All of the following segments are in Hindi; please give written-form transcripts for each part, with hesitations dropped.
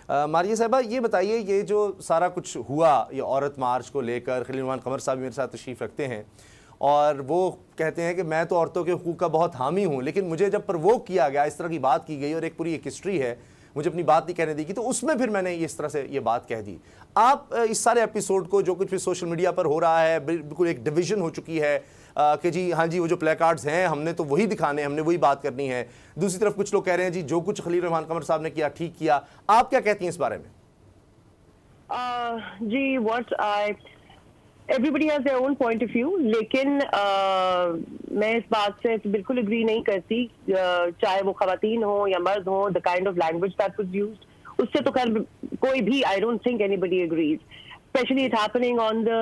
मारिया साहबा, ये बताइए, ये जो सारा कुछ हुआ, ये औरत मार्च को लेकर, खलील रहमान कमर साहब मेरे साथ तशरीफ़ रखते हैं और वो कहते हैं कि मैं तो औरतों के हकूक़ का बहुत हामी हूँ, लेकिन मुझे जब प्रवोक किया गया, इस तरह की बात की गई और एक पूरी एक हिस्ट्री है, मुझे अपनी बात नहीं कहने दी गई, तो उसमें फिर मैंने इस तरह से ये बात कह दी। आप इस सारे एपिसोड को, जो कुछ भी सोशल मीडिया पर हो रहा है, बिल्कुल एक डिवीज़न हो चुकी है कि जी हाँ जी, वो जो प्ले कार्ड्स हैं हमने तो वही दिखाने, हमने वही बात करनी है। दूसरी तरफ कुछ लोग कह रहे हैं जी जो कुछ खलील रहमान कमर साहब ने किया ठीक किया। आप क्या कहती हैं इस बारे में? जी, everybody has their own point of view, लेकिन मैं इस बात से बिल्कुल एग्री नहीं करती, चाहे वो खवातीन हो या मर्द हो, the kind of language that was used, उससे तो खैर कोई भी, I don't think anybody agrees, especially it's happening on the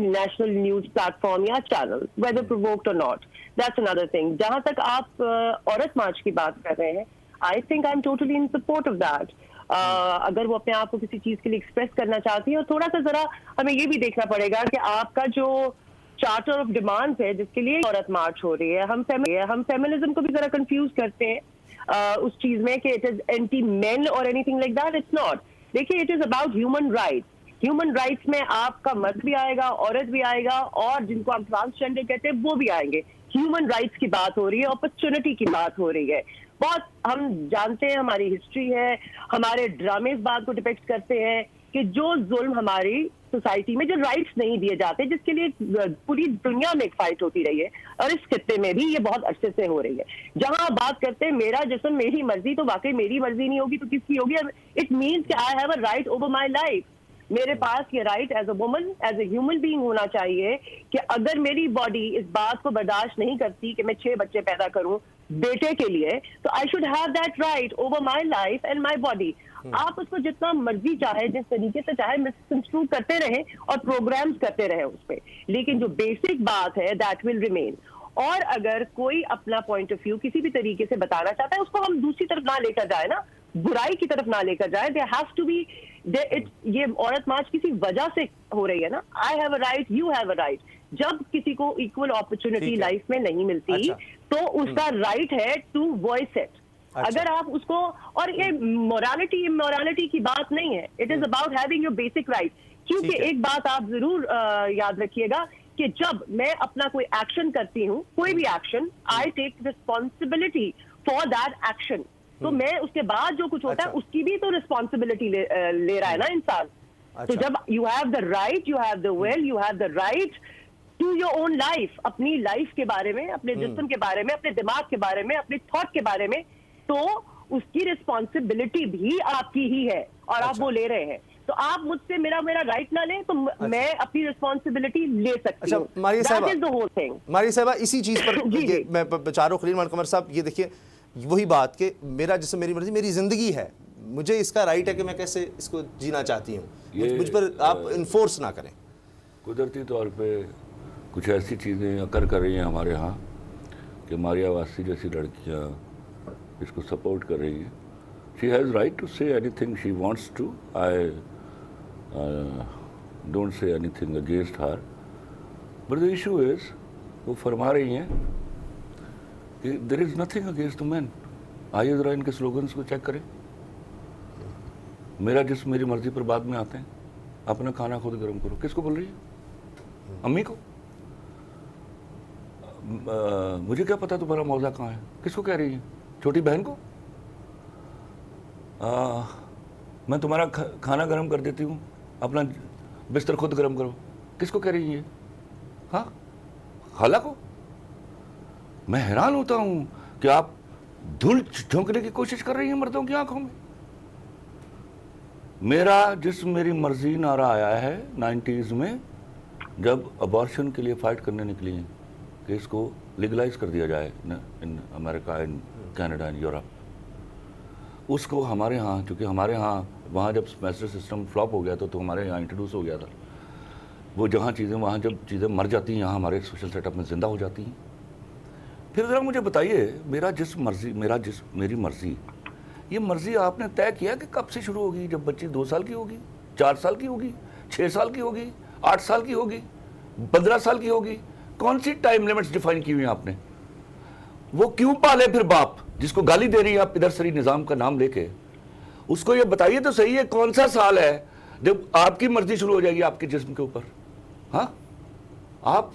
national news platform या channel, whether provoked or not, that's another thing. जहाँ तक आप औरत मार्च की बात कर रहे हैं, I think I'm totally in support of that. अगर वो अपने आप को किसी चीज के लिए एक्सप्रेस करना चाहती है, और थोड़ा सा जरा हमें ये भी देखना पड़ेगा कि आपका जो चार्टर ऑफ डिमांड्स है जिसके लिए औरत मार्च हो रही है, हम फेमिनिज्म को भी जरा कंफ्यूज करते हैं उस चीज में कि इट इज एंटी मेन और anything like that, it's not. देखिए, it is about human rights. Human rights में आपका मर्द भी आएगा, औरत भी आएगा, और जिनको आप ट्रांसजेंडर कहते हैं वो भी आएंगे। ह्यूमन राइट्स की बात हो रही है, अपॉर्चुनिटी की बात हो रही है। बहुत हम जानते हैं, हमारी हिस्ट्री है, हमारे ड्रामे इस बात को डिपेक्ट करते हैं कि जो जुल्म हमारी सोसाइटी में, जो राइट्स नहीं दिए जाते, जिसके लिए पूरी दुनिया में एक फाइट होती रही है, और इस खित्ते में भी ये बहुत अच्छे से हो रही है। जहां बात करते हैं मेरा जिस्म मेरी मर्जी, तो वाकई मेरी मर्जी नहीं होगी तो किसकी होगी? इट मीन्स कि I have a right over my life. मेरे पास ये right as a woman, as a human being होना चाहिए कि अगर मेरी बॉडी इस बात को बर्दाश्त नहीं करती कि मैं 6 बच्चे पैदा करूं बेटे के लिए, तो I should have that right over my life and my body. आप उसको जितना मर्जी चाहे, जिस तरीके से चाहे मिसकंस्ट्रू करते रहे और प्रोग्राम्स करते रहे उस पर, लेकिन जो बेसिक बात है दैट विल रिमेन। और अगर कोई अपना पॉइंट ऑफ व्यू किसी भी तरीके से बताना चाहता है, उसको हम दूसरी तरफ ना लेकर जाए ना, बुराई की तरफ ना लेकर जाए। देयर हैव टू बी ये औरत मार्च किसी वजह से हो रही है ना। आई have a right, you have a right. जब किसी को इक्वल अपॉर्चुनिटी लाइफ में नहीं मिलती, तो उसका राइट है टू वॉइस इट। अगर आप उसको, और ये मोरालिटी इमोरालिटी की बात नहीं है, it is about having your basic right. क्योंकि एक बात आप जरूर याद रखिएगा कि जब मैं अपना कोई एक्शन करती हूँ, कोई भी action, I take responsibility for that action. तो मैं उसके बाद जो कुछ होता है उसकी भी तो रिस्पॉन्सिबिलिटी ले रहा है ना इंसान। तो जब you have the right, you have the will, you have the right to your own life, अपनी लाइफ के बारे में, अपने जिस्म के बारे में, अपने दिमाग के बारे में, अपने थॉट के बारे में, तो उसकी रिस्पॉन्सिबिलिटी भी आपकी ही है, और आप वो ले रहे हैं। तो आप मुझसे मेरा राइट ना लें, तो मैं अपनी रिस्पॉन्सिबिलिटी ले सकती हूँ। मारिया साहबा, that is the whole thing. Maria साहबा, इसी चीज पर मैं बचारो खलील रहमान कमर साहब, ये देखिए वही बात कि मेरा जिसम मेरी मर्जी, मेरी जिंदगी है, मुझे इसका राइट है कि मैं कैसे इसको जीना चाहती हूँ, मुझ पर आप इन्फोर्स ना करें। कुदरती तौर पे कुछ ऐसी चीज़ें अकर कर रही हैं हमारे यहाँ कि मारिया वासी जैसी लड़कियाँ इसको सपोर्ट कर रही हैं। She has right to say anything she wants to, I don't say anything against her, but the issue is वो फरमा रही हैं कि there is nothing against the man. आइए ज़रा इनके स्लोगन्स को चेक करें। मेरा जिस्म मेरी मर्जी पर बाद में आते हैं, अपना खाना खुद गर्म करो। किसको बोल रही है? अम्मी को? मुझे क्या पता तुम्हारा मौजा कहाँ है? किसको कह रही है? छोटी बहन को? मैं तुम्हारा खाना गर्म कर देती हूँ, अपना बिस्तर खुद गर्म करो। किसको कह रही है? हाँ, खाला को? मैं हैरान होता हूँ कि आप धूल झोंकने की कोशिश कर रही हैं मर्दों की आंखों में। मेरा जिस्म मेरी मर्जी नारा आया है 90s में, जब अबॉर्शन के लिए फाइट करने निकली हैं कि इसको लीगलाइज कर दिया जाए in America, in Canada, in Europe. उसको हमारे यहाँ, चूँकि हमारे यहाँ वहाँ जब सेमेस्टर सिस्टम फ्लॉप हो गया तो हमारे यहाँ इंट्रोड्यूस हो गया था। वो जहाँ चीज़ें, वहाँ जब चीज़ें मर जाती हैं, यहाँ हमारे सोशल सेटअप में ज़िंदा हो जाती हैं। फिर ज़रा मुझे बताइए, मेरा जिस्म मर्जी, मेरी मर्जी, ये मर्जी आपने तय किया कि कब से शुरू होगी? जब बच्ची 2 साल की होगी, 4 साल की होगी, 6 साल की होगी, 8 साल की होगी, 15 साल की होगी? कौन सी टाइम लिमिट्स डिफाइन की हुई आपने? वो क्यों पाले फिर बाप जिसको गाली दे रही है आप इधर सरी निज़ाम का नाम लेके, उसको ये बताइए तो सही है, कौन सा साल है जब आपकी मर्जी शुरू हो जाएगी आपके जिस्म के ऊपर? हाँ, आप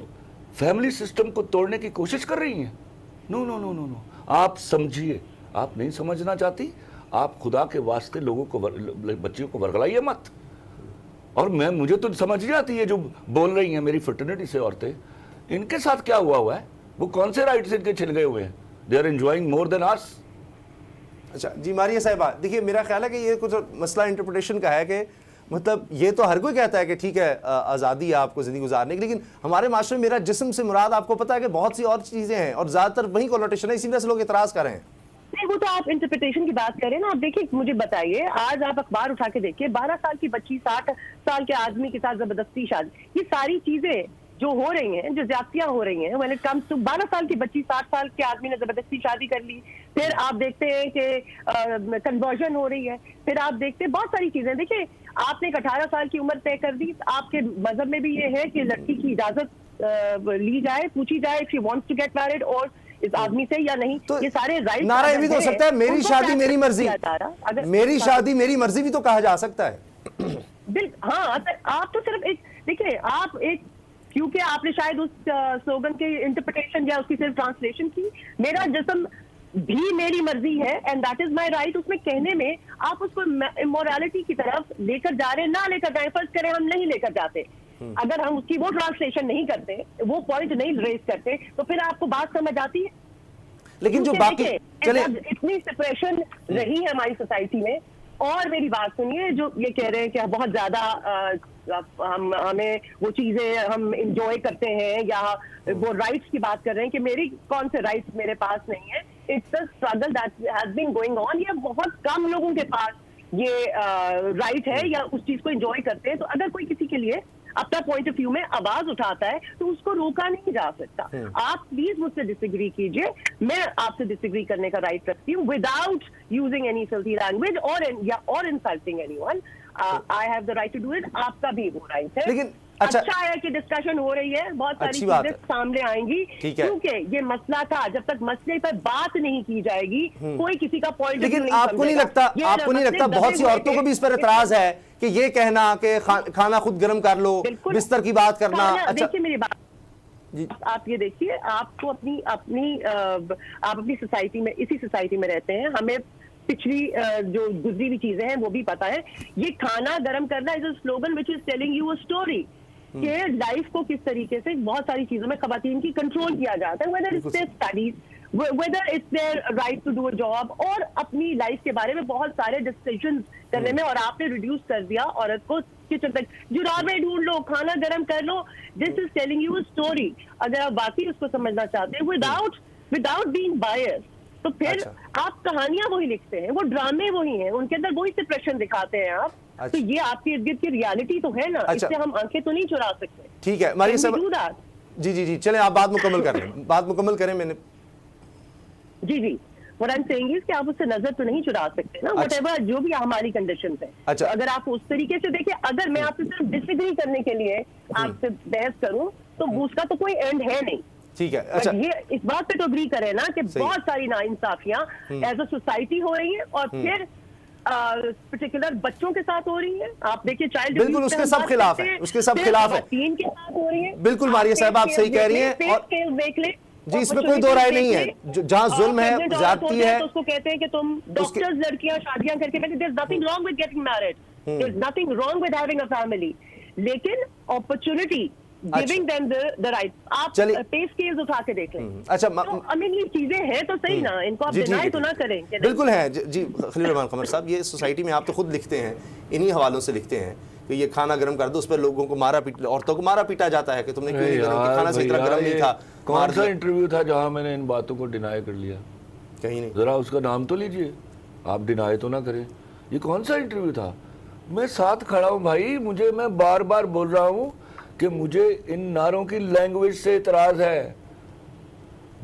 फैमिली सिस्टम को तोड़ने की कोशिश कर रही हैं। No no no no no, आप समझिए। आप नहीं समझना चाहती, आप खुदा के वास्ते लोगों को बच्चियों को वर्गलाइए मत। और मुझे तो समझ नहीं आती है जो बोल रही हैं मेरी फ्रेटर्निटी से औरतें, इनके साथ क्या हुआ है? वो कौन से राइट्स इनके छिन गए हुए हैं? They are enjoying more than us. अच्छा जी, मारिया साहिबा, देखिए मेरा ख्याल है कि ये कुछ मसला इंटरप्रिटेशन का है कि मतलब ये तो हर कोई कहता है कि ठीक है आज़ादी है आपको ज़िंदगी गुजारने की, लेकिन हमारे माशरे में मेरा जिस्म से मुराद आपको पता है कि बहुत सी और चीज़ें हैं और ज़्यादातर वही कॉलोटेशन है, इसी वजह से लोग एतराज़ कर रहे हैं। नहीं, वो तो आप इंटरप्रिटेशन की बात करें ना। आप देखिए, मुझे बताइए, आज आप अखबार उठा के देखिए, 12 साल की बच्ची 60 साल के आदमी के साथ जबरदस्ती शादी, ये सारी चीजें जो हो रही हैं, जो ज्यादतियां हो रही हैं, व्हेन इट कम्स टू 12 साल की बच्ची 60 साल के आदमी ने जबरदस्ती शादी कर ली। फिर आप देखते हैं कि कन्वर्जन हो रही है। फिर आप देखते हैं बहुत सारी चीजें। देखिए, आपने 18 साल की उम्र तय कर दी, आपके मजहब में भी ये है कि लड़की की इजाजत ली जाए, पूछी जाए if she wants to get married और इस आदमी से या नहीं। तो ये सारे राइट नारा ये भी तो हो सकता है, मेरी शादी मेरी मर्जी, मेरी शादी मेरी मर्जी भी तो कहा जा सकता है। हाँ, आप तो सिर्फ एक देखिए, आप एक, क्योंकि आपने शायद उस स्लोगन के इंटरप्रिटेशन या उसकी सिर्फ ट्रांसलेशन की, मेरा जिस्म भी मेरी मर्जी है and that is my right, उसमें कहने में आप उसको इमोरलिटी की तरफ लेकर जा रहे हैं। ना लेकर जाए, फर्ज करें हम नहीं लेकर जाते, अगर हम उसकी वो ट्रांसलेशन नहीं करते, वो पॉइंट नहीं रेज करते, तो फिर आपको बात समझ आती है। लेकिन जो बाकी चले, इतनी सेपरेशन रही है हमारी सोसाइटी में। और मेरी बात सुनिए, जो ये कह रहे हैं कि बहुत ज्यादा हमें वो चीजें हम इंजॉय करते हैं या वो राइट्स की बात कर रहे हैं कि मेरी कौन से राइट्स मेरे पास नहीं है। It's a struggle that has been going on. ये बहुत कम लोगों के पास ये राइट है या उस चीज को एंजॉय करते हैं। तो अगर कोई किसी के लिए अपना पॉइंट ऑफ व्यू में आवाज उठाता है तो उसको रोका नहीं जा सकता। आप प्लीज मुझसे डिसएग्री कीजिए, मैं आपसे डिसएग्री करने का राइट रखती हूँ without using any filthy language और insulting anyone. I have the right to do it. आपका भी वो राइट है। लेकिन अच्छा है कि डिस्कशन हो रही है, बहुत सारी चीजें सामने आएंगी, क्योंकि ये मसला था। जब तक मसले पर बात नहीं की जाएगी, कोई किसी का पॉइंट। लेकिन आपको नहीं लगता बहुत सी औरतों को भी इस पर एतराज है कि ये कहना कि खाना खुद गर्म कर लो, बिस्तर की बात करना। अच्छा, देखिए मेरी बात, आप ये देखिए, आपको आप अपनी सोसाइटी में, इसी सोसाइटी में रहते हैं, हमें पिछली जो गुजरी हुई चीजें हैं वो भी पता है। ये खाना गर्म करना is a slogan which is telling you a story कि लाइफ को किस तरीके से बहुत सारी चीजों में खवातीन की कंट्रोल किया जाता है, whether it's their studies, whether it's their right to do a job, और अपनी लाइफ के बारे में बहुत सारे डिसीजंस करने में। और आपने रिड्यूस कर दिया औरत को किचन तक, जुराबे ढूंढ लो, खाना गर्म कर लो। This is telling you a story. अगर आप बाकी उसको समझना चाहते हैं विदाउट बीइंग बायस्ड, तो फिर आप कहानियां वही लिखते हैं, वो ड्रामे वही हैं, उनके अंदर वही डिप्रेशन दिखाते हैं आप। तो ये आपकी इर्द गिर्द की रियलिटी तो है ना। इससे हम आंखें तो नहीं चुरा सकते। ठीक है मारिया साहब, जी चलें, आप बात मुकम्मल करें। मैंने जी What I'm saying is कि आप उससे नजर तो नहीं चुरा सकते ना, whatever जो भी हमारी कंडीशन है। तो अगर आप उस तरीके से देखिए, अगर मैं आपसे सिर्फ डिसएग्री करने के लिए आपसे बहस करूं तो उसका तो कोई एंड है नहीं। ठीक है, अच्छा, ये इस बात पे तो अग्री करें ना कि बहुत सारी नाइंसाफियां एज अ सोसाइटी हो रही है और फिर पर्टिकुलर बच्चों के साथ हो रही है। आप देखिए, चाइल्ड बिल्कुल उसके सब खिलाफ है, उसके सब खिलाफ है। तीन के साथ हो रही है। बिल्कुल मारिया साहब, आप सही कह रही हैं। देख ले जी, इसमें कोई दो राय नहीं है। जहाँ जुल्म है, ज्यादती है, तो उसको कहते हैं कि तुम डॉक्टर्स लड़कियां शादियां करके, there is nothing wrong with getting married, there is nothing wrong with having a family, लेकिन opportunity giving them the right. आप पे स्केल्स उठा के देख लें। अच्छा, आई मीन ये चीजें हैं तो सही ना, इनको आप डिनाई तो ना करें। बिल्कुल है जी। खलील रहमान कमर साहब, ये सोसाइटी में आप तो खुद लिखते हैं, इन्हीं हवालों से लिखते हैं कि ये खाना गर्म कर दो, उस पर लोगों को औरतों को मारा पीटा जाता है कि तुमने क्यों नहीं गर्म किया, खाना सही तरह गर्म नहीं था। कौन सा इंटरव्यू था जहां मैंने इन बातों को डिनाई कर लिया? कहीं नहीं। जरा उसका नाम तो लीजिए, आप डिनाई तो ना करें। ये कौन सा इंटरव्यू था? मैं साथ खड़ा हूं भाई, मैं बार बार बोल रहा हूं कि मुझे इन नारों की लैंग्वेज से इतराज है।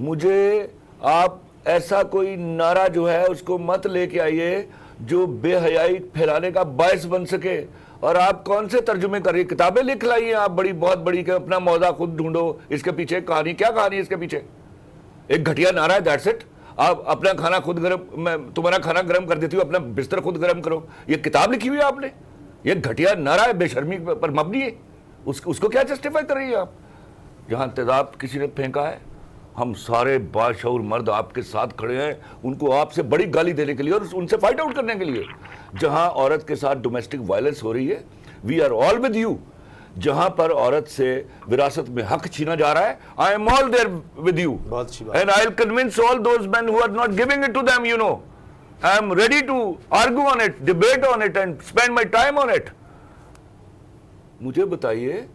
मुझे आप ऐसा कोई नारा जो है उसको मत लेके आइए जो बेहयाई फैलाने का बायस बन सके। और आप कौन से तर्जुमे करिए, किताबें लिख लाइए आप बहुत बड़ी के अपना मौजा खुद ढूंढो, इसके पीछे कहानी, क्या कहानी है इसके पीछे? एक घटिया नारा है, दैट्स इट। आप अपना खाना खुद गर्म, मैं तुम्हारा खाना गर्म कर देती हूँ, अपना बिस्तर खुद गर्म करो। ये किताब लिखी हुई है आपने, ये घटिया नारा है, बेशर्मी पर मबनी है। उसको क्या जस्टिफाई कर रही है आप? जहाँ तेजाब किसी ने फेंका है, हम सारे बाशऊर मर्द आपके साथ खड़े हैं उनको आपसे बड़ी गाली देने के लिए और उनसे फाइट आउट करने के लिए। जहां औरत के साथ डोमेस्टिक वायलेंस हो रही है, we are all with you. जहां पर औरत से विरासत में हक छीना जा रहा है, I am all there with you, and I will convince all those men who are not giving it to them, you know, I am ready to argue on it, debate on it and spend my time on it. मुझे बताइए,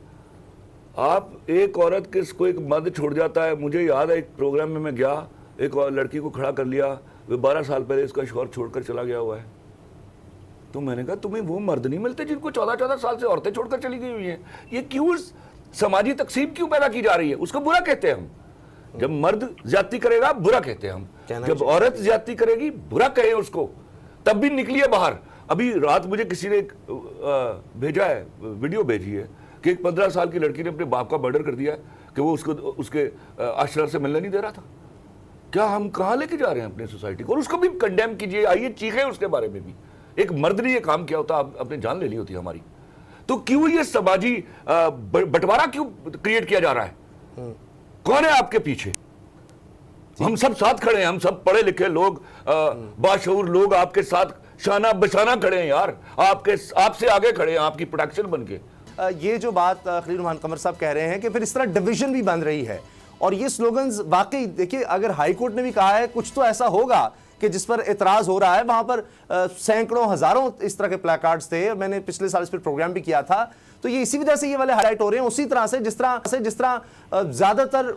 आप एक औरत को एक मर्द छोड़ जाता है। मुझे याद है एक प्रोग्राम में मैं गया, एक और लड़की को खड़ा कर लिया, वो 12 साल पहले इसका शौहर छोड़कर चला गया हुआ है। तो मैंने कहा तुम्हें वो मर्द नहीं मिलते जिनको 14-14 साल से औरतें छोड़कर चली गई हुई हैं? ये क्यों समाजी तकसीम क्यों पैदा की जा रही है? उसको बुरा कहते हैं हम। जब मर्द ज्यादती करेगा बुरा कहते हैं हम, जब औरत ज्यादती करेगी बुरा कहे उसको, तब भी निकलिए बाहर। अभी रात मुझे किसी ने भेजा है, वीडियो भेजी है कि एक 15 साल की लड़की ने अपने बाप का मर्डर कर दिया है कि वो उसको उसके आश्रय से मिलने नहीं दे रहा था। क्या हम कहाँ लेके जा रहे हैं अपने सोसाइटी को? और उसको भी कंडेम कीजिए, आइए चीखें उसके बारे में भी। एक मर्द ने ये काम किया होता, अपने जान ले ली होती हमारी। तो क्यों ये समाजी बंटवारा क्यों क्रिएट किया जा रहा है? कौन है आपके पीछे? हम सब साथ खड़े हैं, हम सब पढ़े लिखे लोग, बाशऊर लोग आपके साथ शाना बशाना खड़े हैं यार, आपसे आगे खड़े हैं, आपकी प्रोटेक्शन बन के। ये जो बात खलील रहमान कमर साहब कह रहे हैं कि फिर इस तरह डिवीजन भी बन रही है, और ये स्लोगन्स वाकई देखिए, अगर हाई कोर्ट ने भी कहा है कुछ तो ऐसा होगा कि जिस पर एतराज हो रहा है, वहां पर सैकड़ों हजारों इस तरह के प्लेकार्ड्स थे। मैंने पिछले साल इस पर प्रोग्राम भी किया था। तो ये इसी वजह से ये वाले हाईलाइट हो रहे हैं, उसी तरह से जिस तरह ज्यादातर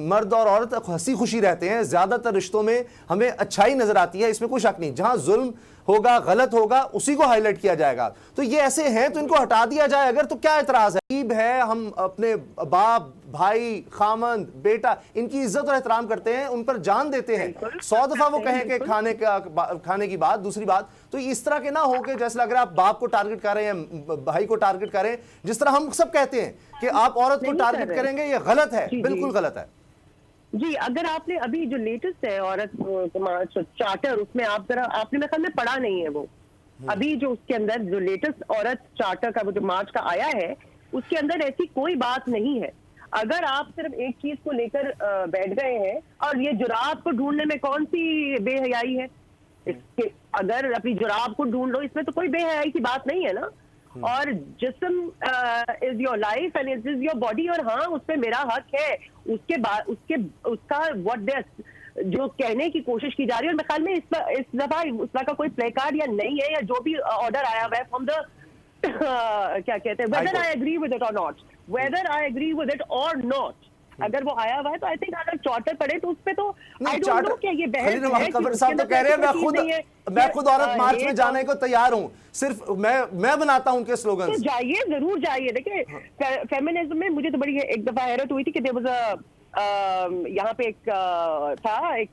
मर्द और औरत हंसी खुशी रहते हैं, ज्यादातर रिश्तों में हमें अच्छाई नजर आती है, इसमें कोई शक नहीं। जहां जुल्म होगा, गलत होगा, उसी को हाईलाइट किया जाएगा। तो ये ऐसे हैं तो इनको हटा दिया जाए अगर, तो क्या एतराज है? हम अपने बाप, भाई, खामंद, बेटा, इनकी इज्जत और एहतराम करते हैं, उन पर जान देते हैं। 100 दफा वो कहें कि खाने की बात, दूसरी बात तो इस तरह के ना हो कि जैसे अगर आप बाप को टारगेट कर रहे हैं, भाई को टारगेट करें, जिस तरह हम सब कहते हैं कि आप औरत को टारगेट करेंगे, ये गलत है, बिल्कुल गलत है जी। अगर आपने अभी जो लेटेस्ट है औरत चार्टर, उसमें आप जरा, आपने मेरे ख्याल में पढ़ा नहीं है वो, अभी जो उसके अंदर जो लेटेस्ट औरत चार्टर का वो जो मार्च का आया है, उसके अंदर ऐसी कोई बात नहीं है। अगर आप सिर्फ एक चीज को लेकर बैठ गए हैं, और ये जुराब को ढूंढने में कौन सी बेहयाई है? इसके अगर अपनी जुराब को ढूंढ लो, इसमें तो कोई बेहयाई की बात नहीं है ना। और जिस्म is your life and it is your body, और हाँ उस पे मेरा हक है। उसके बाद उसका व्हाट दे जो कहने की कोशिश की जा रही है, और मेरे ख्याल में इस दफा उस तरह का कोई प्ले कार्ड या नहीं है, या जो भी ऑर्डर आया हुआ है फ्रॉम द क्या कहते हैं, whether I agree with it और not, whether I agree with it और नॉट, अगर वो आया हुआ है तो आई थिंक अगर चार्टर पड़े तो उस पे तो आई डोंट नो क्या ये बहस है। कमर साहब तो कह रहे हैं मैं खुद औरत मार्च में जाने को तैयार हूं, सिर्फ मैं बनाता हूं उनके स्लोगन। तो जाइए, जरूर जाइए। देखिए फेमिनिज्म में मुझे तो बड़ी एक दफा हैरत हुई थी कि देयर वाज यहाँ पे एक था, एक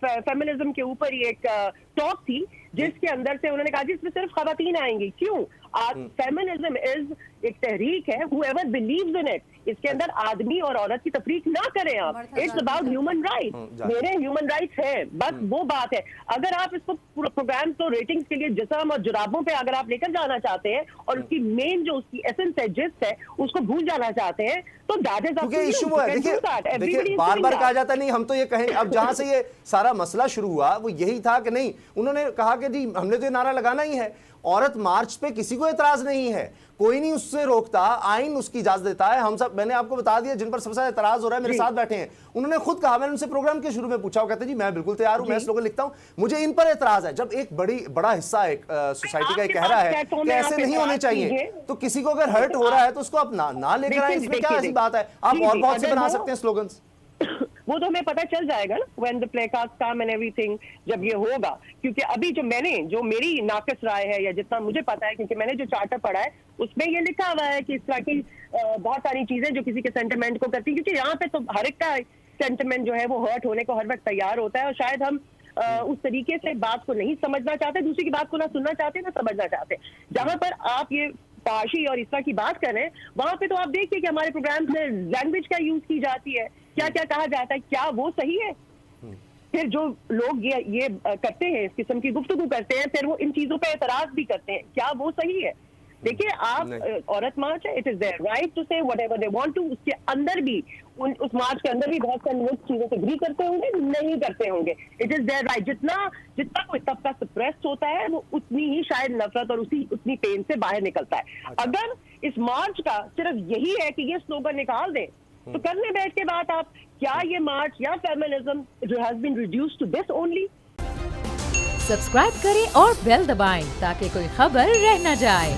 फेमिनिज्म के ऊपर ही एक टॉक थी, जिसके अंदर से उन्होंने कहा जी इसमें सिर्फ खवातीन आएंगी। क्यों? फेमिनिज्म इज एक तहरीक है, whoever believes in it, इसके अंदर आदमी और औरत की तफरीक ना करें आप। इट्स अबाउट ह्यूमन राइट्स, मेरे ह्यूमन राइट्स है, बस वो बात है। अगर आप इसको प्रोग्राम तो रेटिंग्स के लिए जिस्म और जुराबों पे अगर आप लेकर जाना चाहते हैं, और उसकी मेन जो उसकी एसेंस है, जिस्ट है, उसको भूल जाना चाहते हैं, तो दैट इज क्योंकि इशू वो है। देखिए बार-बार कहा जाता नहीं, हम तो ये कहें, अब जहां से ये सारा मसला शुरू हुआ वो यही था कि नहीं, उन्होंने कहा कि जी हमने तो ये नारा लगाना ही है, औरत मार्च पे किसी को एतराज नहीं है, कोई नहीं उससे रोकता, आइन उसकी इजाजत देता है। हम सब, मैंने आपको बता दिया जिन पर सबसे ज्यादा एतराज हो रहा है मेरे साथ बैठे हैं, उन्होंने खुद कहा, मैंने उनसे प्रोग्राम के शुरू में पूछा, वो कहते जी मैं बिल्कुल तैयार हूं, मैं स्लोगन लिखता हूं, मुझे इन पर एतराज है। जब एक बड़ा हिस्सा एक सोसाइटी का कह रहा है कि ऐसे नहीं होने चाहिए, तो किसी को अगर हर्ट हो रहा है तो उसको आप ना लेकर आए, इसमें क्या ऐसी बात है? आप और बहुत से बना सकते हैं स्लोगन। वो तो हमें पता चल जाएगा ना, when the placards come and everything, जब ये होगा। क्योंकि अभी जो मेरी नाकिस राय है, या जितना मुझे पता है, क्योंकि मैंने जो चार्टर पढ़ा है उसमें ये लिखा हुआ है कि इस तरह की बहुत सारी चीजें जो किसी के सेंटिमेंट को करती है, क्योंकि यहाँ पे तो हर एक का सेंटिमेंट जो है वो हर्ट होने को हर वक्त तैयार होता है, और शायद हम उस तरीके से बात को नहीं समझना चाहते, दूसरी की बात को ना सुनना चाहते, ना समझना चाहते। जहां पर आप ये पाशी और इस तरह की बात कर रहे हैं, वहां पे तो आप देखिए कि हमारे प्रोग्राम में लैंग्वेज का यूज की जाती है, क्या क्या कहा जाता है, क्या वो सही है? फिर जो लोग ये करते हैं, इस किस्म की गुफ्तगू करते हैं, फिर वो इन चीजों पे एतराज भी करते हैं, क्या वो सही है? देखिए, आप औरत मार्च है, it is their right to say whatever they want to. उसके अंदर भी उस मार्च के अंदर भी बहुत सारे लोग चीजों से एग्री करते होंगे, नहीं करते होंगे, इट इज देयर राइट। जितना कोई तबका सप्रेस्ड होता है, वो उतनी ही शायद नफरत और उतनी पेन से बाहर निकलता है। अगर इस मार्च का सिर्फ यही है कि ये स्लोगन निकाल दें, तो करने बैठ के बात आप, क्या ये मार्च या फेमिनिज्म जो has been reduced to this only? Subscribe करें और बेल दबाएं ताकि कोई खबर रह न जाए।